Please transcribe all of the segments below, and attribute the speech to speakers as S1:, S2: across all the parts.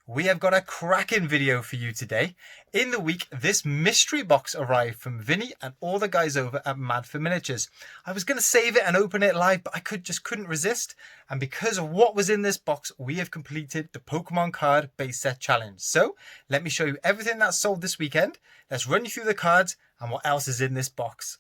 S1: We have got a cracking video for you today. In the week, this mystery box arrived from Vini and all the guys over at Mad for Miniatures. I was going to save it and open it live, but I couldn't resist. And because of what was in this box, we have completed the Pokemon card base set challenge. So let me show you everything that's sold this weekend. Let's run you through the cards and what else is in this box.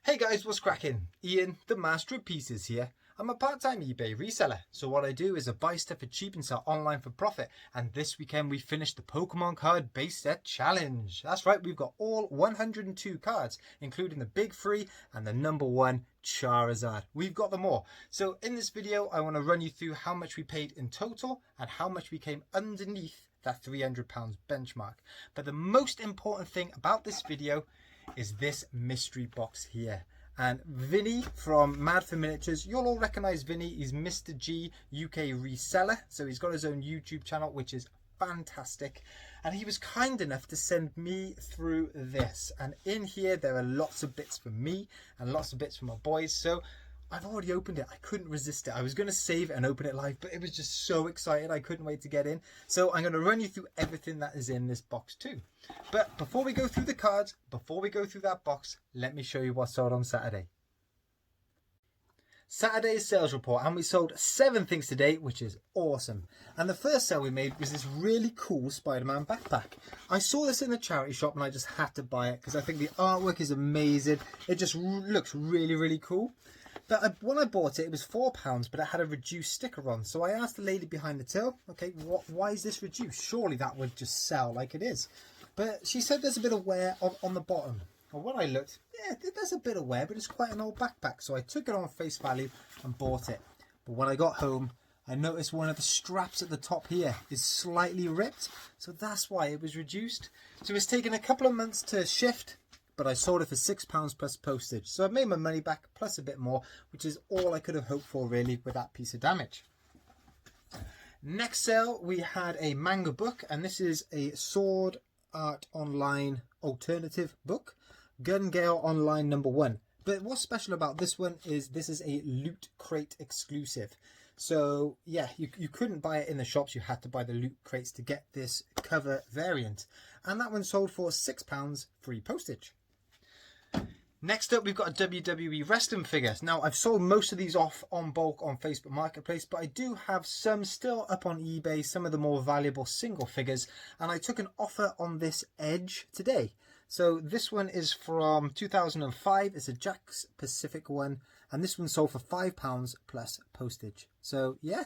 S1: Hey guys, what's cracking? Ian, the master of pieces here. I'm a part-time eBay reseller, so what I do is I buy stuff for cheap and sell online for profit. And this weekend we finished the Pokemon card base set challenge. That's right, we've got all 102 cards, including the big three and the number one Charizard. We've got them all. So in this video, I want to run you through how much we paid in total and how much we came underneath that £300 benchmark. But the most important thing about this video is this mystery box here. And Vini from Mad for Miniatures, you'll all recognize Vini. He's Mr. G UK reseller, so he's got his own YouTube channel, which is fantastic. And he was kind enough to send me through this, and in here there are lots of bits for me and lots of bits for my boys. So I've already opened it. I couldn't resist it. I was going to save it and open it live, but it was just so excited. I couldn't wait to get in. So I'm going to run you through everything that is in this box too. But before we go through the cards, before we go through that box, let me show you what sold on Saturday. Saturday's sales report, and we sold 7 things today, which is awesome. And the first sale we made was this really cool Spider-Man backpack. I saw this in the charity shop and I just had to buy it because I think the artwork is amazing. It just looks really, really cool. But when I bought it, it was £4, but it had a reduced sticker on. So I asked the lady behind the till, okay, why is this reduced? Surely that would just sell like it is. But she said there's a bit of wear on the bottom. Well, when I looked, yeah, there's a bit of wear, but it's quite an old backpack. So I took it on face value and bought it. But when I got home, I noticed one of the straps at the top here is slightly ripped. So that's why it was reduced. So it's taken a couple of months to shift, but I sold it for £6 plus postage. So I've made my money back plus a bit more, which is all I could have hoped for really with that piece of damage. Next sale, we had a manga book, and this is a Sword Art Online alternative book, Gun Gale Online #1. But what's special about this one is this is a Loot Crate exclusive. So yeah, you couldn't buy it in the shops, you had to buy the Loot Crates to get this cover variant. And that one sold for £6 free postage. Next up, we've got a WWE wrestling figure. Now, I've sold most of these off on bulk on Facebook Marketplace, but I do have some still up on eBay, some of the more valuable single figures, and I took an offer on this Edge today. So this one is from 2005. It's a Jakks Pacific one, and this one sold for £5 plus postage. So yeah,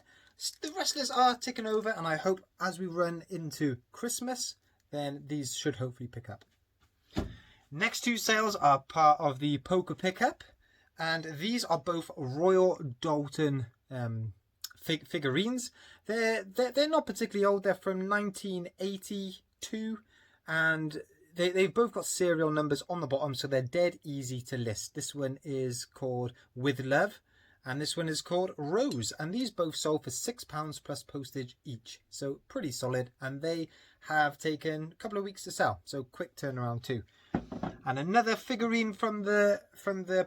S1: the wrestlers are ticking over, and I hope as we run into Christmas, then these should hopefully pick up. Next two sales are part of the poker pickup, and these are both Royal Dalton figurines. They're not particularly old. They're from 1982, and they've both got serial numbers on the bottom, so they're dead easy to list. This one is called With Love, and this one is called Rose, and these both sold for £6 plus postage each. So pretty solid, and they have taken a couple of weeks to sell, so quick turnaround too. And another figurine from the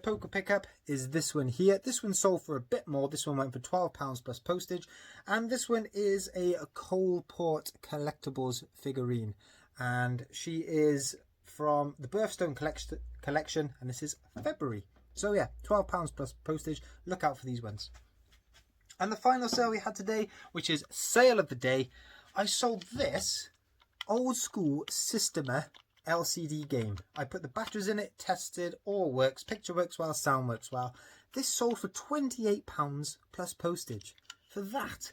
S1: poker pickup is this one here. This one sold for a bit more. This one went for £12 plus postage. And this one is a Coalport Collectibles figurine. And she is from the Birthstone collection. And this is February. So yeah, £12 plus postage. Look out for these ones. And the final sale we had today, which is sale of the day. I sold this old school Systema LCD game. I put the batteries in it, tested, all works, picture works well, sound works well. This sold for £28 plus postage for that.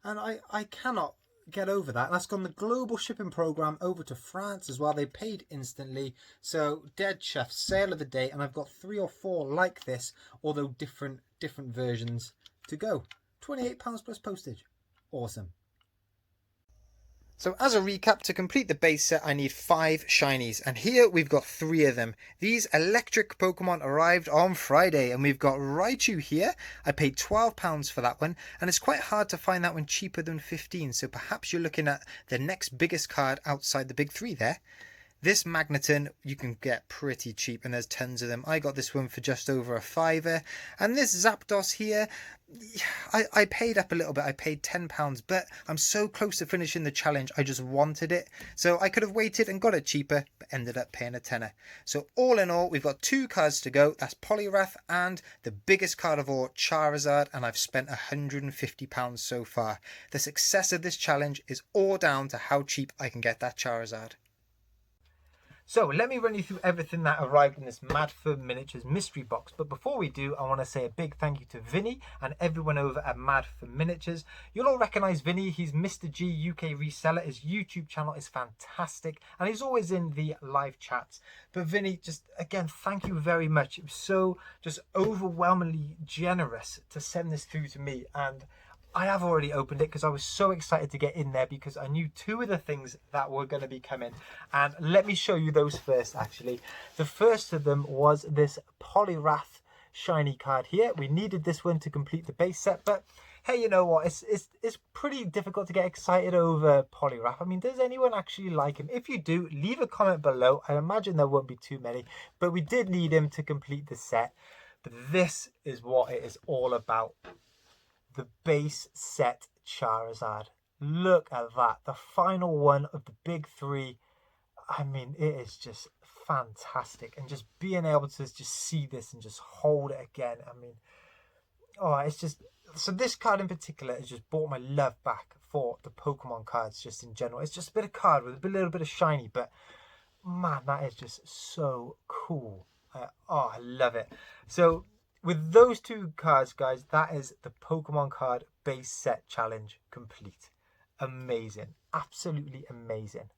S1: And I cannot get over that. And that's gone the global shipping program over to France as well. They paid instantly. So dead chef, sale of the day. And I've got 3 or 4 like this, although different versions to go. £28 plus postage. Awesome. So as a recap, to complete the base set, I need 5 shinies, and here we've got 3 of them. These electric Pokemon arrived on Friday, and we've got Raichu here. I paid £12 for that one, and it's quite hard to find that one cheaper than 15, so perhaps you're looking at the next biggest card outside the big 3 there. This Magneton you can get pretty cheap, and there's tons of them. I got this one for just over a £5. And this Zapdos here, I paid up a little bit. I paid £10, but I'm so close to finishing the challenge, I just wanted it. So I could have waited and got it cheaper, but ended up paying a tenner. So all in all, we've got 2 cards to go. That's Poliwrath and the biggest card of all, Charizard, and I've spent £150 so far. The success of this challenge is all down to how cheap I can get that Charizard. So let me run you through everything that arrived in this Mad for Miniatures mystery box. But before we do, I want to say a big thank you to Vini and everyone over at Mad for Miniatures. You'll all recognise Vini. He's Mr. G UK Reseller. His YouTube channel is fantastic, and he's always in the live chats. But Vini, just again, thank you very much. It was so just overwhelmingly generous to send this through to me, and I have already opened it because I was so excited to get in there because I knew 2 of the things that were going to be coming. And let me show you those first, actually. The first of them was this Poliwrath shiny card here. We needed this one to complete the base set, but hey, you know what? It's pretty difficult to get excited over Poliwrath. I mean, does anyone actually like him? If you do, leave a comment below. I imagine there won't be too many, but we did need him to complete the set. But this is what it is all about. The base set Charizard. Look at that. The final one of the big 3. I mean, it is just fantastic. And just being able to just see this and just hold it again. I mean, oh, it's just... So this card in particular has just brought my love back for the Pokemon cards just in general. It's just a bit of card with a little bit of shiny, but man, that is just so cool. Oh, I love it. So with those 2 cards, guys, that is the Pokemon card base set challenge complete. Amazing. Absolutely amazing.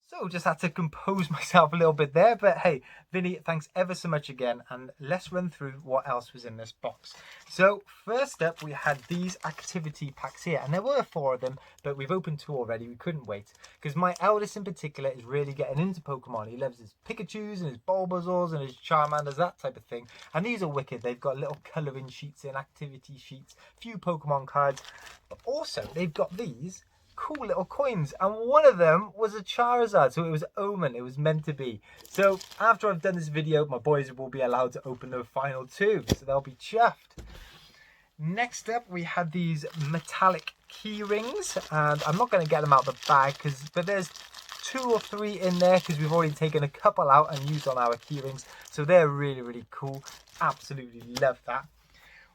S1: So just had to compose myself a little bit there, but hey, Vinny, thanks ever so much again, and let's run through what else was in this box. So first up, we had these activity packs here, and there were 4 of them, but we've opened 2 already. We couldn't wait, because my eldest in particular is really getting into Pokemon. He loves his Pikachus and his Bulbasaurs and his Charmanders, that type of thing, and these are wicked. They've got little colouring sheets and activity sheets, a few Pokemon cards, but also they've got these cool little coins, and one of them was a Charizard, so it was Omen. It was meant to be. So after I've done this video, my boys will be allowed to open the final 2, so they'll be chuffed. Next up, we had these metallic key rings, and I'm not going to get them out of the bag, but there's 2 or 3 in there because we've already taken a couple out and used on our key rings, so they're really, really cool. Absolutely love that.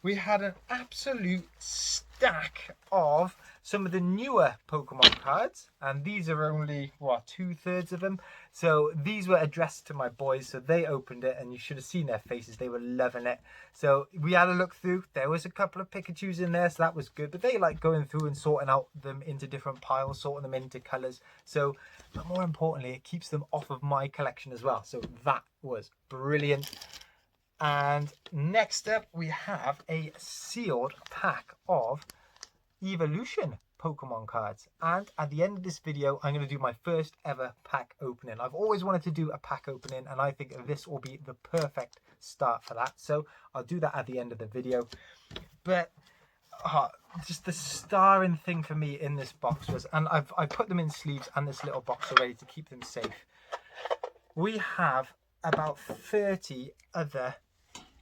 S1: We had an absolute stack of some of the newer Pokemon cards, and these are only, what, 2/3 of them. So these were addressed to my boys, so they opened it, and you should have seen their faces. They were loving it. So we had a look through. There was a couple of Pikachus in there, so that was good, but they like going through and sorting out them into different piles, sorting them into colors. So, but more importantly, it keeps them off of my collection as well. So that was brilliant. And next up, we have a sealed pack of Evolution Pokemon cards. And at the end of this video, I'm going to do my first ever pack opening. I've always wanted to do a pack opening, and I think this will be the perfect start for that. So I'll do that at the end of the video. But just the starring thing for me in this box was, and I put them in sleeves and this little box already to keep them safe. We have about 30 other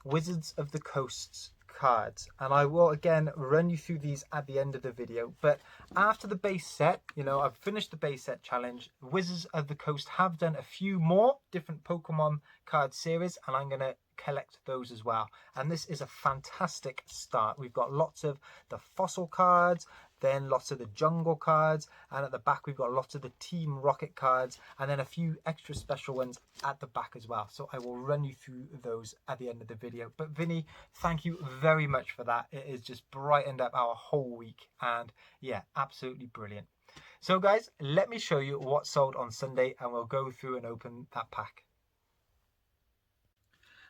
S1: Wizards of the Coast's cards, and I will again run you through these at the end of the video. But after the base set, you know, I've finished the base set challenge. Wizards of the Coast have done a few more different Pokemon card series, and I'm going to collect those as well. And this is a fantastic start. We've got lots of the fossil cards, then lots of the jungle cards, and at the back we've got lots of the Team Rocket cards, and then a few extra special ones at the back as well. So I will run you through those at the end of the video. But Vinny, thank you very much for that. It has just brightened up our whole week, and yeah, absolutely brilliant. So guys, let me show you what sold on Sunday, and we'll go through and open that pack.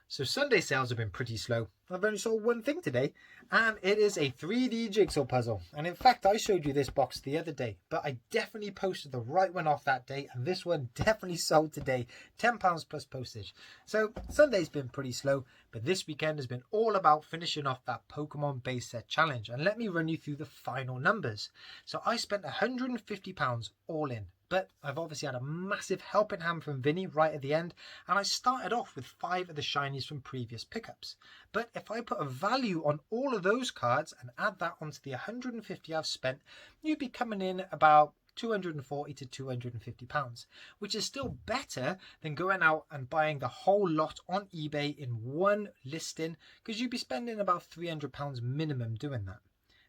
S1: So Sunday sales have been pretty slow. I've only sold one thing today, and it is a 3D jigsaw puzzle. And in fact, I showed you this box the other day, but I definitely posted the right one off that day, and this one definitely sold today, £10 plus postage. So Sunday's been pretty slow, but this weekend has been all about finishing off that Pokemon base set challenge. And let me run you through the final numbers. So I spent £150 all in. But I've obviously had a massive helping hand from Vini right at the end, and I started off with 5 of the shinies from previous pickups. But if I put a value on all of those cards and add that onto the 150 I've spent, you'd be coming in about £240 to £250, which is still better than going out and buying the whole lot on eBay in one listing, because you'd be spending about £300 minimum doing that.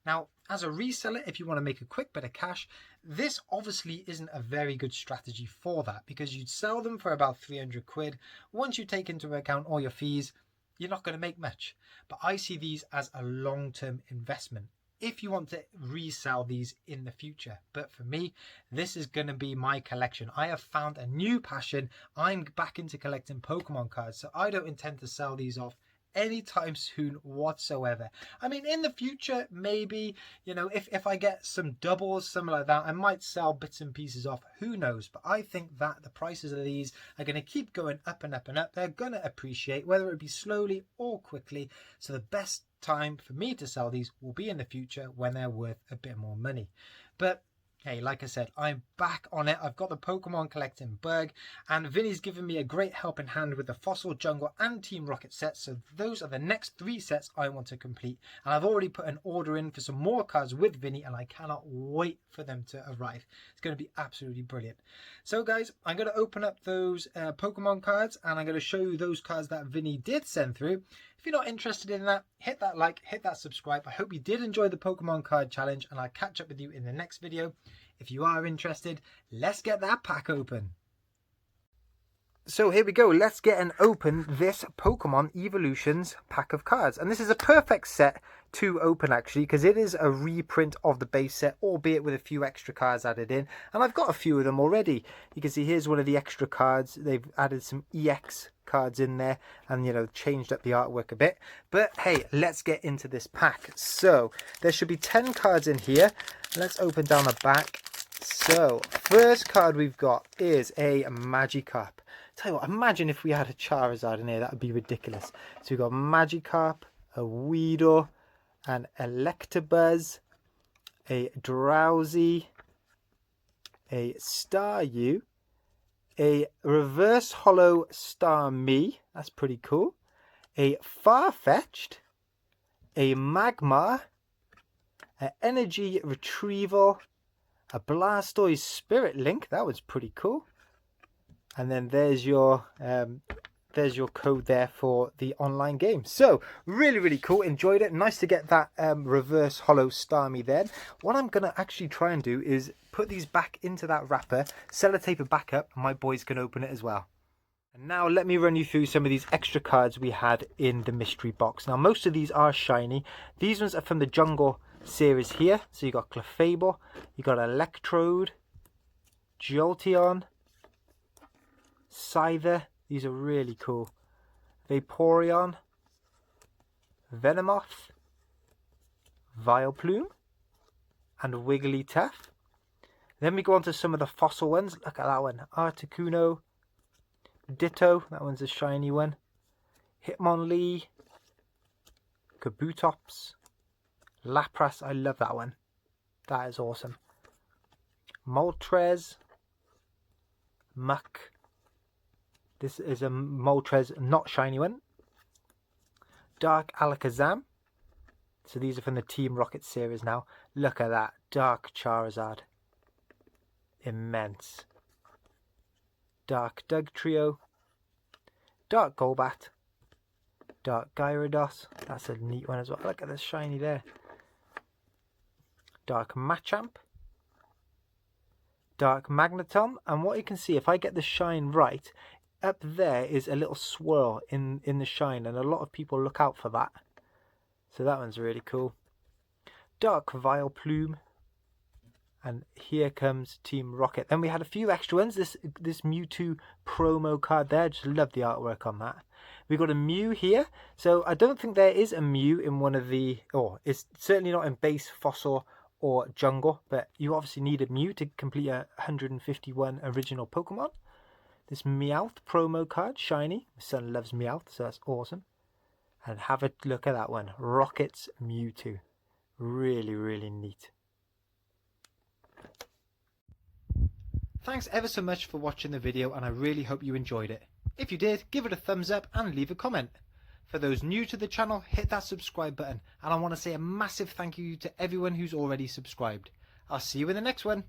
S1: Now, as a reseller, if you want to make a quick bit of cash, this obviously isn't a very good strategy for that, because you'd sell them for about 300 quid. Once you take into account all your fees, you're not going to make much. But I see these as a long-term investment if you want to resell these in the future. But for me, this is going to be my collection. I have found a new passion. I'm back into collecting Pokemon cards, so I don't intend to sell these off anytime soon whatsoever. I mean, in the future, maybe, you know, if I get some doubles, something like that, I might sell bits and pieces off, who knows. But I think that the prices of these are going to keep going up and up and up. They're going to appreciate, whether it be slowly or quickly. So the best time for me to sell these will be in the future when they're worth a bit more money. But hey, like I said, I'm back on it. I've got the Pokemon collecting bug, and Vini's given me a great helping hand with the Fossil, Jungle and Team Rocket sets. So those are the next 3 sets I want to complete. And I've already put an order in for some more cards with Vini, and I cannot wait for them to arrive. It's going to be absolutely brilliant. So guys, I'm going to open up those Pokemon cards, and I'm going to show you those cards that Vini did send through. If you're not interested in that, hit that like, hit that subscribe. I hope you did enjoy the Pokemon card challenge, and I'll catch up with you in the next video. If you are interested, let's get that pack open. So here we go, let's get and open this Pokemon Evolutions pack of cards. And this is a perfect set to open actually, because it is a reprint of the base set, albeit with a few extra cards added in. And I've got a few of them already. You can see here's one of the extra cards. They've added some EX cards in there and, you know, changed up the artwork a bit. But hey, let's get into this pack. So there should be 10 cards in here. Let's open down the back. So first card we've got is a Magikarp. Tell you what, imagine if we had a Charizard in here, that would be ridiculous. So we've got Magikarp, a Weedle, an Electabuzz, a Drowsy, a Staryu, a Reverse Hollow Starmie, that's pretty cool, a Farfetch'd, a Magmar, an Energy Retrieval, a Blastoise Spirit Link, that was pretty cool. And then there's your code there for the online game. So really cool, enjoyed it. Nice to get that reverse hollow Starmie then. What I'm gonna actually try and do is put these back into that wrapper, sellotape it back up, and my boys can open it as well. And now let me run you through some of these extra cards we had in the mystery box. Now most of these are shiny. These ones are from the Jungle series here. So you got Clefable, you got Electrode, Jolteon, Scyther, these are really cool, Vaporeon, Venomoth, Vileplume, and Wigglytuff. Then we go on to some of the fossil ones. Look at that one, Articuno, Ditto, that one's a shiny one, Hitmonlee, Kabutops, Lapras, I love that one, that is awesome, Moltres, Muck. This is a Moltres, not shiny one. Dark Alakazam. So these are from the Team Rocket series now. Look at that. Dark Charizard. Immense. Dark Dugtrio. Dark Golbat. Dark Gyarados. That's a neat one as well. Look at this shiny there. Dark Machamp. Dark Magneton. And what you can see, if I get the shine right, up there is a little swirl in the shine, and a lot of people look out for that. So that one's really cool. Dark Vileplume, And here comes Team Rocket. Then we had a few extra ones. This Mewtwo promo card there. Just love the artwork on that. We got a Mew here. So I don't think there is a Mew in one of the... it's certainly not in base, fossil, or jungle. But you obviously need a Mew to complete a 151 original Pokemon. This Meowth promo card, shiny. My son loves Meowth, so that's awesome. And have a look at that one. Rocket's Mewtwo. Really, really neat. Thanks ever so much for watching the video, and I really hope you enjoyed it. If you did, give it a thumbs up and leave a comment. For those new to the channel, hit that subscribe button, and I want to say a massive thank you to everyone who's already subscribed. I'll see you in the next one.